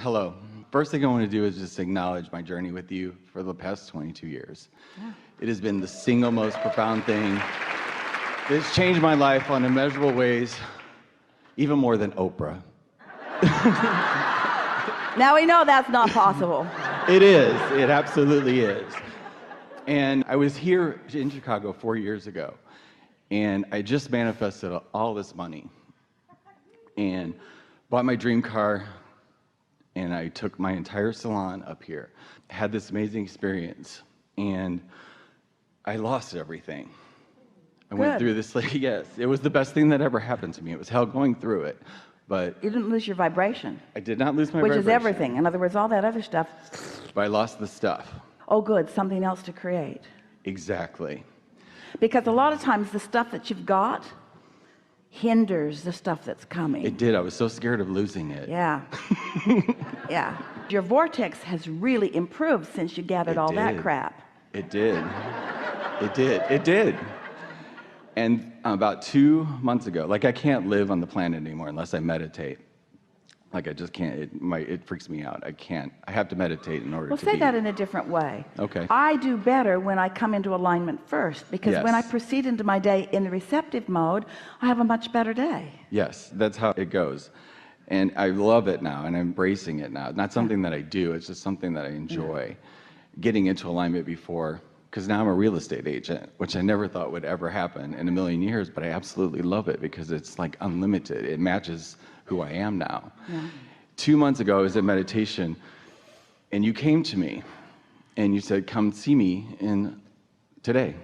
hello. First thing I want to do is just acknowledge my journey with you for the past 22 years. Yeah. It has been the single most profound thing. It's changed my life on immeasurable ways, even more than Oprah. Now we know that's not possible. It is. It absolutely is. And I was here in Chicago 4 years ago, and I just manifested all this money and bought my dream car, and I took my entire salon up here. Had this amazing experience, and I lost everything. I went through this, yes, it was the best thing that ever happened to me. It was hell going through it, but... You didn't lose your vibration. I did not lose my vibration. Which is everything. In other words, all that other stuff... But I lost the stuff. Oh, good, something else to create. Exactly. Because a lot of times the stuff that you've got hinders the stuff that's coming. It did. I was so scared of losing it. Yeah. Yeah. Your vortex has really improved since you gathered all that crap. It did. It did. It did. And about 2 months ago, like I can't live on the planet anymore unless I meditate. Like I just can't, it freaks me out. I have to meditate in order to say that in a different way. Okay. I do better when I come into alignment first, because when I proceed into my day in the receptive mode, I have a much better day. Yes, that's how it goes. And I love it now, and I'm embracing it now. Not something that I do, it's just something that I enjoy. Getting into alignment before, because now I'm a real estate agent, which I never thought would ever happen in a million years, but I absolutely love it because it's like unlimited. It matches who I am now. Yeah. 2 months ago, I was at meditation, and you came to me, and you said, come see me today.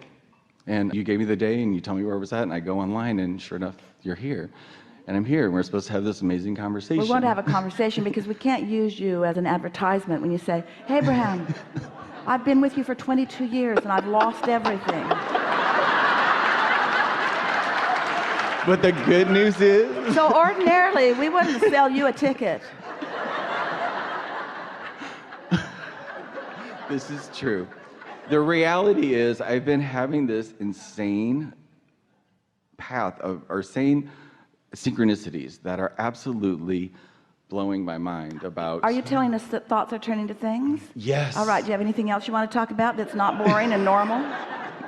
And you gave me the day, and you told me where I was at, and I go online, and sure enough, you're here. And I'm here, and we're supposed to have this amazing conversation. We want to have a conversation because we can't use you as an advertisement when you say, hey, Abraham, I've been with you for 22 years, and I've lost everything. But the good news is... So ordinarily, we wouldn't sell you a ticket. This is true. The reality is I've been having this insane path or sane synchronicities that are absolutely blowing my mind about... Are you telling us that thoughts are turning to things? Yes. All right, do you have anything else you want to talk about that's not boring and normal?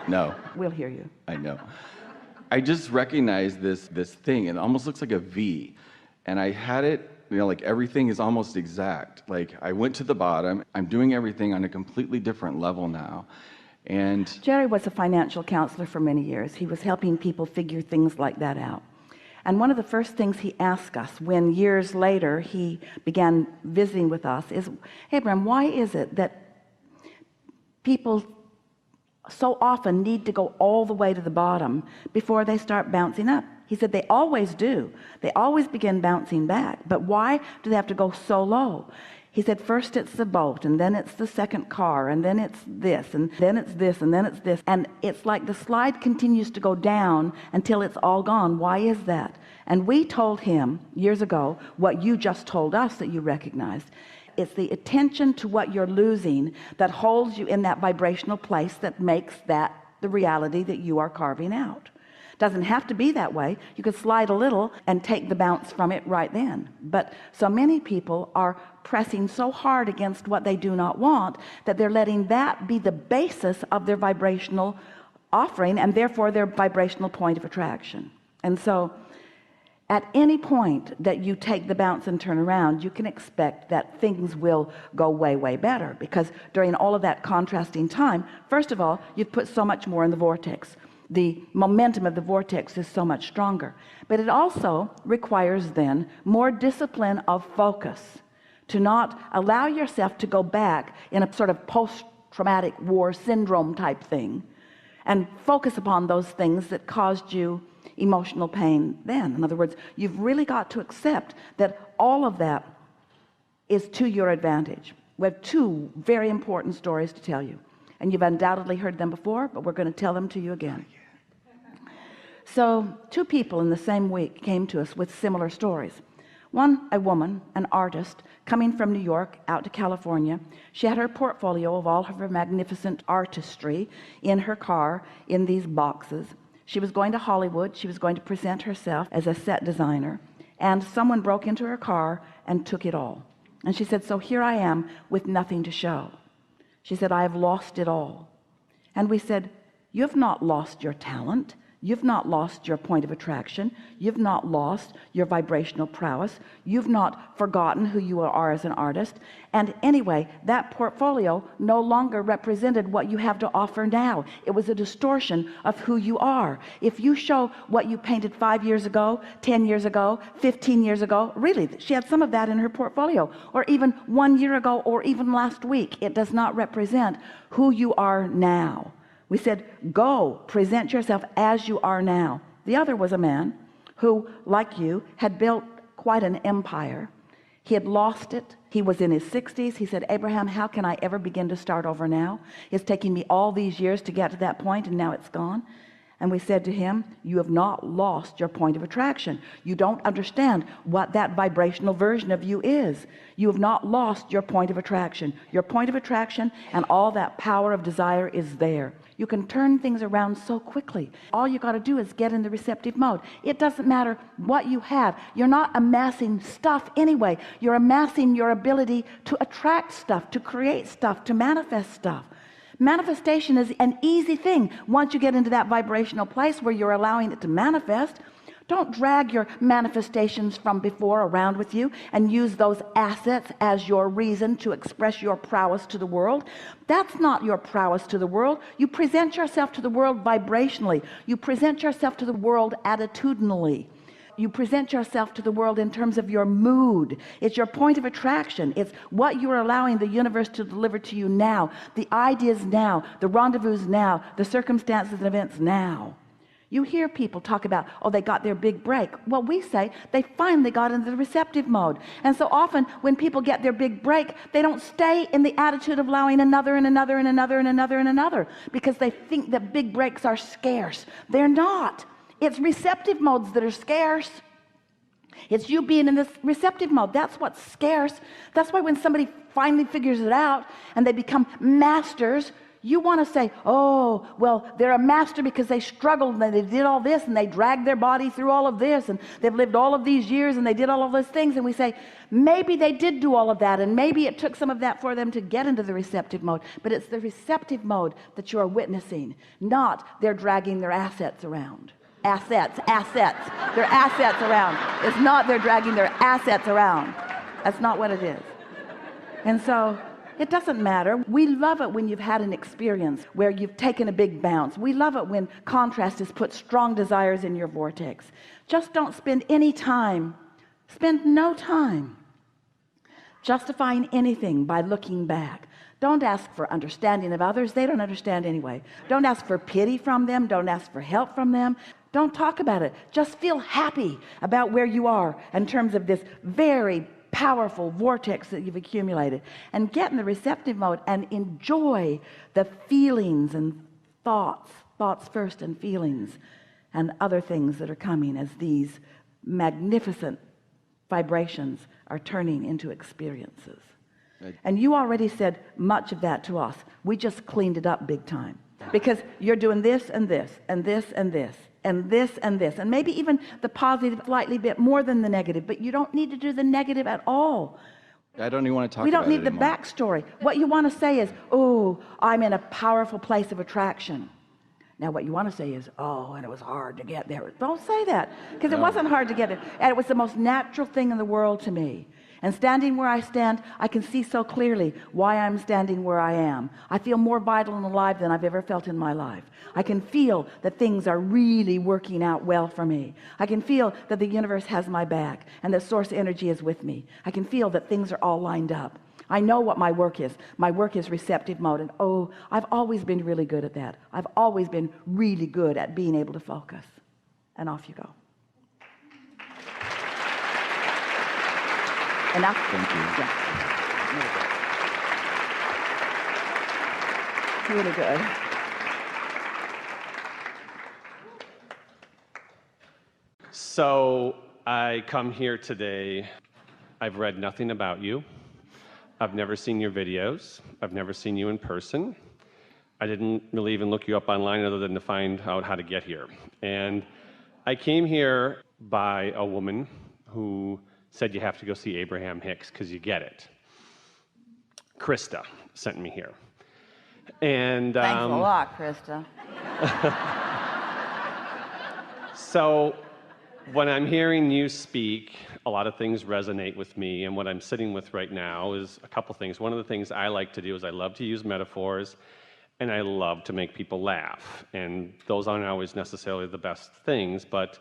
No. We'll hear you. I know. I just recognized this thing, and it almost looks like a V. And I had it, like everything is almost exact. Like I went to the bottom, I'm doing everything on a completely different level now. And Jerry was a financial counselor for many years. He was helping people figure things like that out. And one of the first things he asked us when years later he began visiting with us is, hey, Abraham, why is it that people so often need to go all the way to the bottom before they start bouncing up? He said they always do. They always begin bouncing back. But why do they have to go so low? He said first it's the boat, and then it's the second car, and then it's this, and then it's this, and then it's this. And it's like the slide continues to go down until it's all gone. Why is that? And we told him years ago what you just told us that you recognized. It's the attention to what you're losing that holds you in that vibrational place that makes that the reality that you are carving out. Doesn't have to be that way. You could slide a little and take the bounce from it right then. But so many people are pressing so hard against what they do not want that they're letting that be the basis of their vibrational offering and therefore their vibrational point of attraction. And so at any point that you take the bounce and turn around, you can expect that things will go way, way better, because during all of that contrasting time, first of all, you've put so much more in the vortex. The momentum of the vortex is so much stronger. But it also requires then more discipline of focus, to not allow yourself to go back in a sort of post-traumatic war syndrome type thing and focus upon those things that caused you emotional pain then. In other words, you've really got to accept that all of that is to your advantage. We have two very important stories to tell you, and you've undoubtedly heard them before, but we're going to tell them to you again. So two people in the same week came to us with similar stories. One, a woman, an artist, coming from New York out to California. She had her portfolio of all of her magnificent artistry in her car in these boxes. She was going to Hollywood. She was going to present herself as a set designer, and someone broke into her car and took it all. And she said, so here I am with nothing to show. She said, I have lost it all. And we said, you have not lost your talent. You've not lost your point of attraction. You've not lost your vibrational prowess. You've not forgotten who you are as an artist. And anyway, that portfolio no longer represented what you have to offer now. It was a distortion of who you are. If you show what you painted 5 years ago, 10 years ago, 15 years ago, really, she had some of that in her portfolio, or even 1 year ago, or even last week, it does not represent who you are now. We said, go present yourself as you are now. The other was a man who, like you, had built quite an empire. He had lost it. He was in his 60s. He said, Abraham, how can I ever begin to start over now? It's taking me all these years to get to that point, and now it's gone. And we said to him, you have not lost your point of attraction. You don't understand what that vibrational version of you is. You have not lost your point of attraction. Your point of attraction and all that power of desire is there. You can turn things around so quickly. All you got to do is get in the receptive mode. It doesn't matter what you have. You're not amassing stuff anyway. You're amassing your ability to attract stuff, to create stuff, to manifest stuff. Manifestation is an easy thing once you get into that vibrational place where you're allowing it to manifest. Don't drag your manifestations from before around with you and use those assets as your reason to express your prowess to the world. That's not your prowess to the world. You present yourself to the world vibrationally. You present yourself to the world attitudinally. You present yourself to the world in terms of your mood. It's your point of attraction. It's what you're allowing the universe to deliver to you now, the ideas now, the rendezvous now, the circumstances and events now. You hear people talk about, oh, they got their big break. Well, we say they finally got into the receptive mode. And so often when people get their big break, they don't stay in the attitude of allowing another and another and another and another and another, because they think that big breaks are scarce. They're not. It's receptive modes that are scarce. It's you being in this receptive mode. That's what's scarce. That's why when somebody finally figures it out and they become masters, you want to say, oh, well, they're a master because they struggled and they did all this and they dragged their body through all of this and they've lived all of these years and they did all of those things. And we say, maybe they did do all of that, and maybe it took some of that for them to get into the receptive mode. But it's the receptive mode that you are witnessing, not they're dragging their assets around. Assets. Their assets around. It's not they're dragging their assets around. That's not what it is. And so it doesn't matter. We love it when you've had an experience where you've taken a big bounce. We love it when contrast has put strong desires in your vortex. Just don't spend any time, spend no time justifying anything by looking back. Don't ask for understanding of others. They don't understand anyway. Don't ask for pity from them. Don't ask for help from them. Don't talk about it. Just feel happy about where you are in terms of this very powerful vortex that you've accumulated, and get in the receptive mode and enjoy the feelings and thoughts first, and feelings and other things that are coming as these magnificent vibrations are turning into experiences. And you already said much of that to us. We just cleaned it up big time, because you're doing this and this and this and this and this and this, and maybe even the positive slightly bit more than the negative, but you don't need to do the negative at all. I don't even want to talk about it. We don't need the anymore. backstory. What you want to say is, oh, I'm in a powerful place of attraction. Now what you want to say is, oh, and it was hard to get there. Don't say that, because it wasn't hard to get there, and it was the most natural thing in the world to me. And standing where I stand, I can see so clearly why I'm standing where I am. I feel more vital and alive than I've ever felt in my life. I can feel that things are really working out well for me. I can feel that the universe has my back and that source energy is with me. I can feel that things are all lined up. I know what my work is. My work is receptive mode, and oh, I've always been really good at that. I've always been really good at being able to focus. And off you go. Enough? Thank you. Yeah. It's really good. So I come here today. I've read nothing about you. I've never seen your videos. I've never seen you in person. I didn't really even look you up online other than to find out how to get here. And I came here by a woman who said you have to go see Abraham Hicks because you get it. Krista sent me here. And Thanks a lot, Krista. so when I'm hearing you speak, a lot of things resonate with me, and what I'm sitting with right now is a couple things. One of the things I like to do is I love to use metaphors, and I love to make people laugh, and those aren't always necessarily the best things, but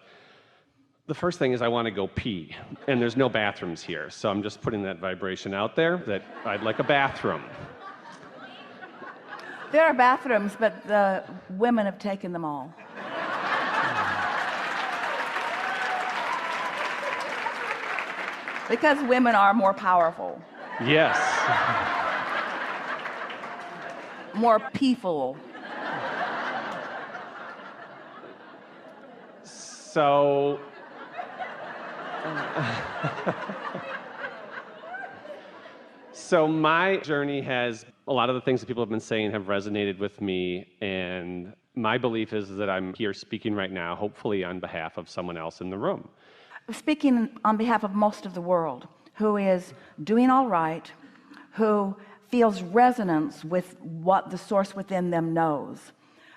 the first thing is I want to go pee, and there's no bathrooms here, so I'm just putting that vibration out there that I'd like a bathroom. There are bathrooms, but the women have taken them all. Because women are more powerful, Yes. more peaceful. So So my journey has, a lot of the things that people have been saying have resonated with me, and my belief is that I'm here speaking right now, hopefully on behalf of someone else in the room. Speaking on behalf of most of the world who is doing all right, who feels resonance with what the source within them knows,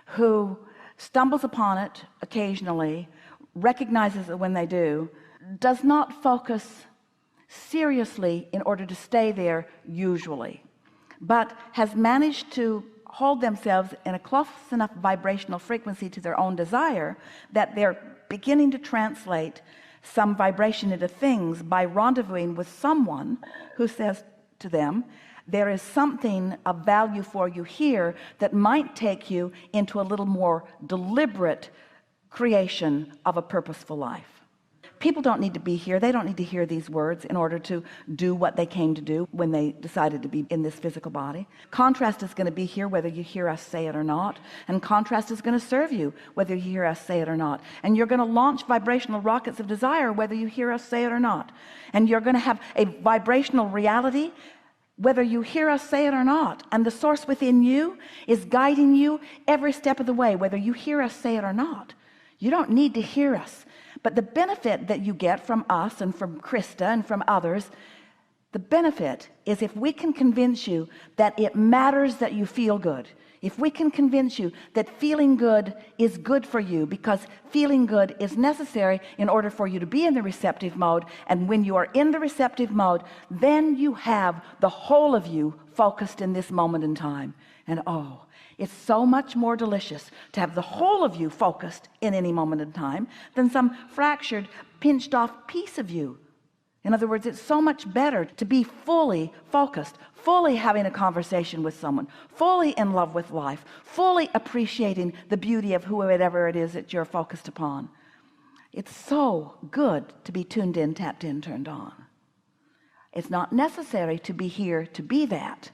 who stumbles upon it occasionally, recognizes it when they do, does not focus seriously in order to stay there usually, but has managed to hold themselves in a close enough vibrational frequency to their own desire that they're beginning to translate some vibration into things by rendezvousing with someone who says to them, there is something of value for you here that might take you into a little more deliberate creation of a purposeful life. People don't need to be here. They don't need to hear these words in order to do what they came to do when they decided to be in this physical body. Contrast is going to be here whether you hear us say it or not, and contrast is going to serve you whether you hear us say it or not, and you're going to launch vibrational rockets of desire whether you hear us say it or not, and you're going to have a vibrational reality whether you hear us say it or not, and the source within you is guiding you every step of the way whether you hear us say it or not. You don't need to hear us. But the benefit that you get from us and from Krista and from others, the benefit is if we can convince you that it matters that you feel good, if we can convince you that feeling good is good for you because feeling good is necessary in order for you to be in the receptive mode, and when you are in the receptive mode, then you have the whole of you focused in this moment in time. And oh, it's so much more delicious to have the whole of you focused in any moment in time than some fractured, pinched off piece of you. In other words, it's so much better to be fully focused, fully having a conversation with someone, fully in love with life, fully appreciating the beauty of whoever it is that you're focused upon. It's so good to be tuned in, tapped in, turned on. It's not necessary to be here to be that.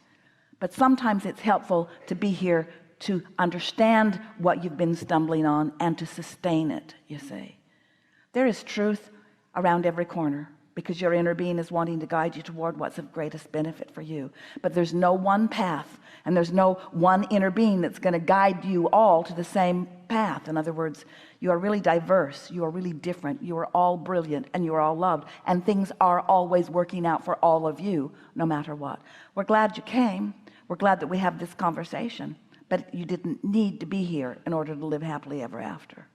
But sometimes it's helpful to be here to understand what you've been stumbling on and to sustain it, you see. There is truth around every corner because your inner being is wanting to guide you toward what's of greatest benefit for you. But there's no one path, and there's no one inner being that's going to guide you all to the same path. In other words, you are really diverse, you are really different, you are all brilliant, and you are all loved, and things are always working out for all of you, no matter what. We're glad you came. We're glad that we have this conversation, but you didn't need to be here in order to live happily ever after.